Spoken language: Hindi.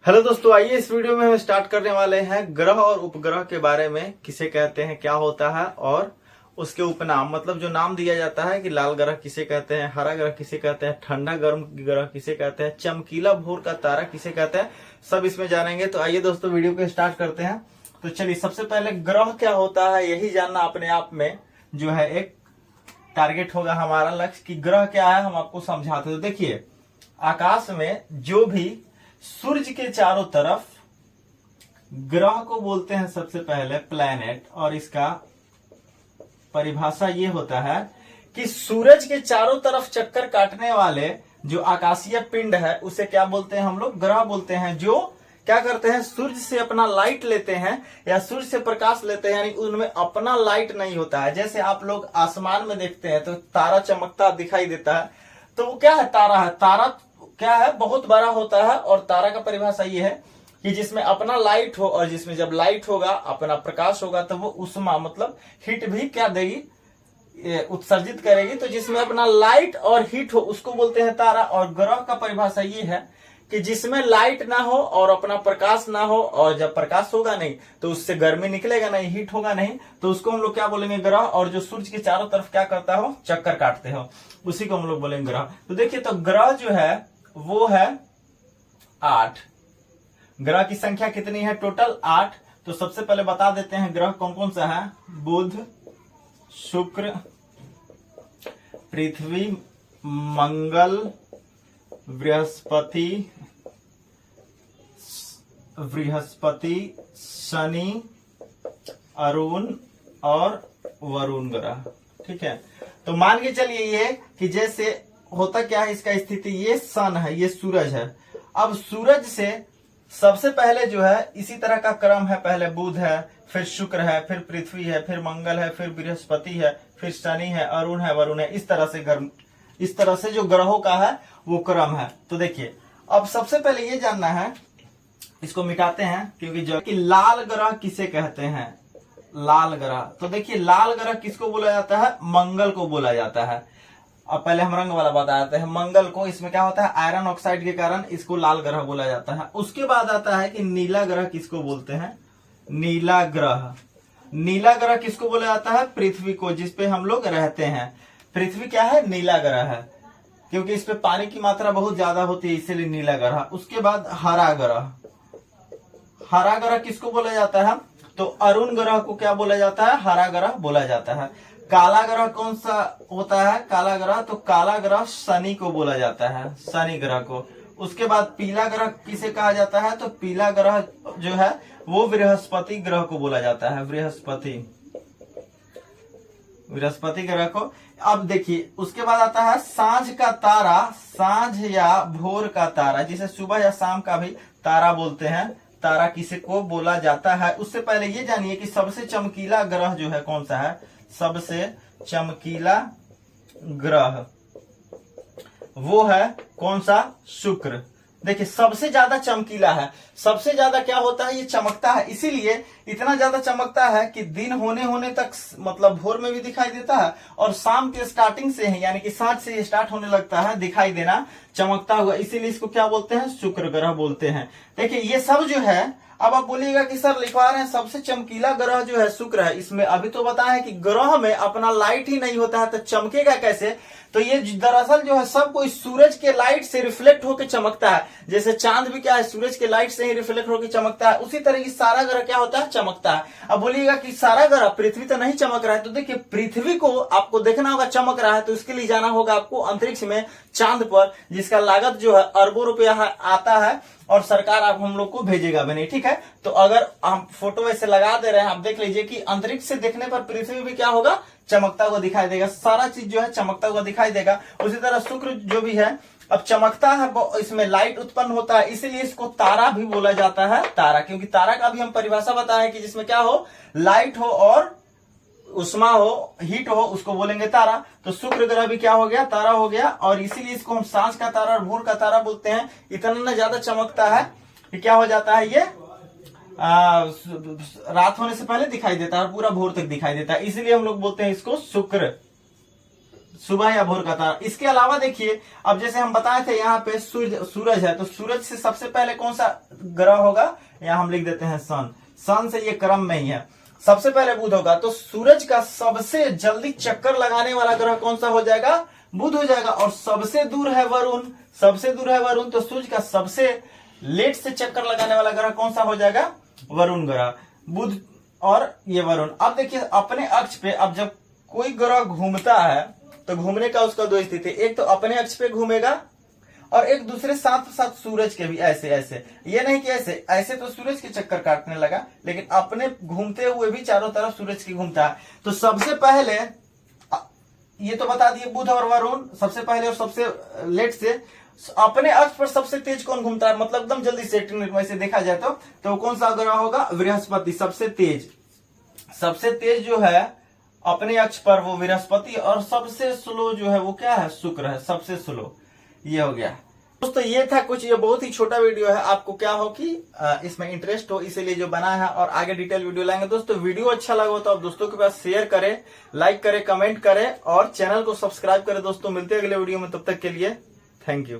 हेलो दोस्तों, आइए इस वीडियो में हम स्टार्ट करने वाले हैं ग्रह और उपग्रह के बारे में। किसे कहते हैं, क्या होता है और उसके उपनाम, मतलब जो नाम दिया जाता है कि लाल ग्रह किसे कहते हैं, हरा ग्रह किसे कहते हैं, ठंडा गर्म ग्रह किसे कहते हैं, चमकीला भोर का तारा किसे कहते हैं, सब इसमें जानेंगे। तो आइए दोस्तों वीडियो को स्टार्ट करते हैं। तो चलिए, सबसे पहले ग्रह क्या होता है यही जानना अपने आप में जो है एक टारगेट होगा हमारा लक्ष्य कि ग्रह क्या है, हम आपको समझाते। तो देखिए, आकाश में जो भी सूर्य के चारों तरफ ग्रह को बोलते हैं सबसे पहले प्लैनेट, और इसका परिभाषा ये होता है कि सूरज के चारों तरफ चक्कर काटने वाले जो आकाशीय पिंड है उसे क्या बोलते हैं हम लोग, ग्रह बोलते हैं। जो क्या करते हैं, सूर्य से अपना लाइट लेते हैं या सूर्य से प्रकाश लेते हैं, यानी उनमें अपना लाइट नहीं होता है। जैसे आप लोग आसमान में देखते हैं तो तारा चमकता दिखाई देता है, तो वो क्या है, तारा है। तारा क्या है, बहुत बड़ा होता है। और तारा का परिभाषा ये है कि जिसमें अपना लाइट हो, और जिसमें जब लाइट होगा, अपना प्रकाश होगा, तो वो उष्मा मतलब हीट भी क्या देगी, उत्सर्जित करेगी। तो जिसमें अपना लाइट और हीट हो उसको बोलते हैं तारा। और ग्रह का परिभाषा ये है कि जिसमें लाइट ना हो और अपना प्रकाश ना हो, और जब प्रकाश होगा नहीं तो उससे गर्मी निकलेगा नहीं, हीट होगा नहीं, तो उसको हम लोग क्या बोलेंगे, ग्रह। और जो सूर्य के चारों तरफ क्या करता हो, चक्कर काटते हो, उसी को हम लोग बोलेंगे ग्रह। तो देखिए, तो ग्रह जो है वो है 8। ग्रह की संख्या कितनी है, टोटल 8। तो सबसे पहले बता देते हैं ग्रह कौन कौन सा है। बुध, शुक्र, पृथ्वी, मंगल, बृहस्पति, शनि, अरुण और वरुण ग्रह। ठीक है, तो मान के चलिए ये कि जैसे होता क्या है, इसका स्थिति, ये सन है, ये सूरज है। अब सूरज से सबसे पहले जो है इसी तरह का क्रम है, पहले बुध है, फिर शुक्र है, फिर पृथ्वी है, फिर मंगल है, फिर बृहस्पति है, फिर शनि है, अरुण है, वरुण है। इस तरह से जो ग्रहों का है वो क्रम है। तो देखिए, अब सबसे पहले ये जानना है, इसको मिटाते हैं क्योंकि जो कि लाल ग्रह किसे कहते हैं, लाल ग्रह। तो देखिए, लाल ग्रह किसको बोला जाता है, मंगल को बोला जाता है। अब पहले हम रंग वाला बताते हैं मंगल को। इसमें क्या होता है, आयरन ऑक्साइड के कारण इसको लाल ग्रह बोला जाता है। उसके बाद आता है कि नीला ग्रह किसको बोलते हैं, नीला ग्रह। नीला ग्रह किसको बोला जाता है, पृथ्वी को, जिसपे हम लोग रहते हैं। पृथ्वी क्या है, नीला ग्रह है, क्योंकि इस पे पानी की मात्रा बहुत ज्यादा होती है, इसीलिए नीला ग्रह। उसके बाद हरा ग्रह। हरा ग्रह किसको बोला जाता है, तो अरुण ग्रह को क्या बोला जाता है, हरा ग्रह बोला जाता है। काला ग्रह कौन सा होता है, काला ग्रह, तो काला ग्रह शनि को बोला जाता है, शनि ग्रह को। उसके बाद पीला ग्रह किसे कहा जाता है, तो पीला ग्रह जो है वो बृहस्पति ग्रह को बोला जाता है, बृहस्पति ग्रह को। अब देखिए, उसके बाद आता है सांझ का तारा, सांझ या भोर का तारा, जिसे सुबह या शाम का भी तारा बोलते हैं। तारा किसे को बोला जाता है, उससे पहले ये जानिए कि सबसे चमकीला ग्रह जो है कौन सा है, सबसे चमकीला ग्रह वो है कौन सा, शुक्र। देखिए, सबसे ज्यादा चमकीला है, सबसे ज्यादा क्या होता है, ये चमकता है। इसीलिए इतना ज्यादा चमकता है कि दिन होने तक, मतलब भोर में भी दिखाई देता है, और शाम के स्टार्टिंग से ही, यानी कि 7 से स्टार्ट होने लगता है दिखाई देना, चमकता हुआ। इसीलिए इसको क्या बोलते हैं, शुक्र ग्रह बोलते हैं। देखिए, ये सब जो है, अब आप बोलिएगा कि सर लिखवा रहे हैं सबसे चमकीला ग्रह जो है शुक्र है। इसमें अभी तो बताया है कि ग्रह में अपना लाइट ही नहीं होता है, तो चमकेगा कैसे। तो ये दरअसल जो है सब कोई सूरज के लाइट से रिफ्लेक्ट होकर चमकता है। जैसे चांद भी क्या है, सूरज के लाइट से ही रिफ्लेक्ट होकर चमकता है, उसी तरह की सारा ग्रह क्या होता है, चमकता है। अब बोलिएगा कि सारा ग्रह, पृथ्वी तो नहीं चमक रहा है। तो देखिए, पृथ्वी को आपको देखना होगा चमक रहा है, तो इसके लिए जाना होगा आपको अंतरिक्ष में, चांद पर, जिसका लागत जो है अरबों रुपया आता है, और सरकार आप हम लोग को भेजेगा भी नहीं। ठीक है, तो अगर हम फोटो ऐसे लगा दे रहे हैं, आप देख लीजिए कि अंतरिक्ष से देखने पर पृथ्वी भी क्या होगा, चमकता हुआ दिखाई देगा। सारा चीज जो है चमकता हुआ दिखाई देगा। उसी तरह शुक्र जो भी है, अब चमकता है, इसमें लाइट उत्पन्न होता है, इसीलिए इसको तारा भी बोला जाता है, तारा। क्योंकि तारा का भी हम परिभाषा बताया कि जिसमें क्या हो, लाइट हो और उष्मा हो, हीट हो, उसको बोलेंगे तारा। तो शुक्र ग्रह भी क्या हो गया, तारा हो गया। और इसीलिए इसको हम सांझ का तारा और भोर का तारा बोलते हैं। इतना ज्यादा चमकता है कि क्या हो जाता है, ये रात होने से पहले दिखाई देता है और पूरा भोर तक दिखाई देता है, इसलिए हम लोग बोलते हैं इसको शुक्र सुबह या भोर का तारा। इसके अलावा देखिए, अब जैसे हम बताए थे यहाँ पे सूरज है, तो सूरज से सबसे पहले कौन सा ग्रह होगा, यहाँ हम लिख देते हैं सन। सन से ये क्रम में ही है, सबसे पहले बुध होगा। तो सूरज का सबसे जल्दी चक्कर लगाने वाला ग्रह कौन सा हो जाएगा, बुध हो जाएगा। और सबसे दूर है वरुण, सबसे दूर है वरुण, तो सूरज का सबसे लेट से चक्कर लगाने वाला ग्रह कौन सा हो जाएगा, वरुण ग्रह, बुध और ये वरुण। अब देखिए अपने अक्ष पे, अब जब कोई ग्रह घूमता है तो घूमने का उसका दो स्थिति, एक तो अपने अक्ष पे घूमेगा और एक दूसरे साथ साथ सूरज के भी ऐसे ऐसे, ये नहीं कि ऐसे ऐसे तो सूरज के चक्कर काटने लगा, लेकिन अपने घूमते हुए भी चारों तरफ सूरज की घूमता है। तो सबसे पहले ये तो बता दिए बुध और वरुण सबसे पहले और सबसे लेट से। अपने अक्ष पर सबसे तेज कौन घूमता है, मतलब एकदम जल्दी से वैसे देखा जाए तो कौन सा ग्रह होगा, बृहस्पति सबसे तेज। सबसे तेज जो है अपने अक्ष पर वो बृहस्पति, और सबसे स्लो जो है वो क्या है, शुक्र है, सबसे स्लो। ये हो गया दोस्तों, ये था कुछ, ये बहुत ही छोटा वीडियो है, आपको क्या हो कि इसमें इंटरेस्ट हो इसीलिए जो बना है, और आगे डिटेल वीडियो लाएंगे। दोस्तों वीडियो अच्छा लगा हो तो आप दोस्तों के पास शेयर करें, लाइक करें, कमेंट करें और चैनल को सब्सक्राइब करें। दोस्तों मिलते हैं अगले वीडियो में, तब तक के लिए थैंक यू।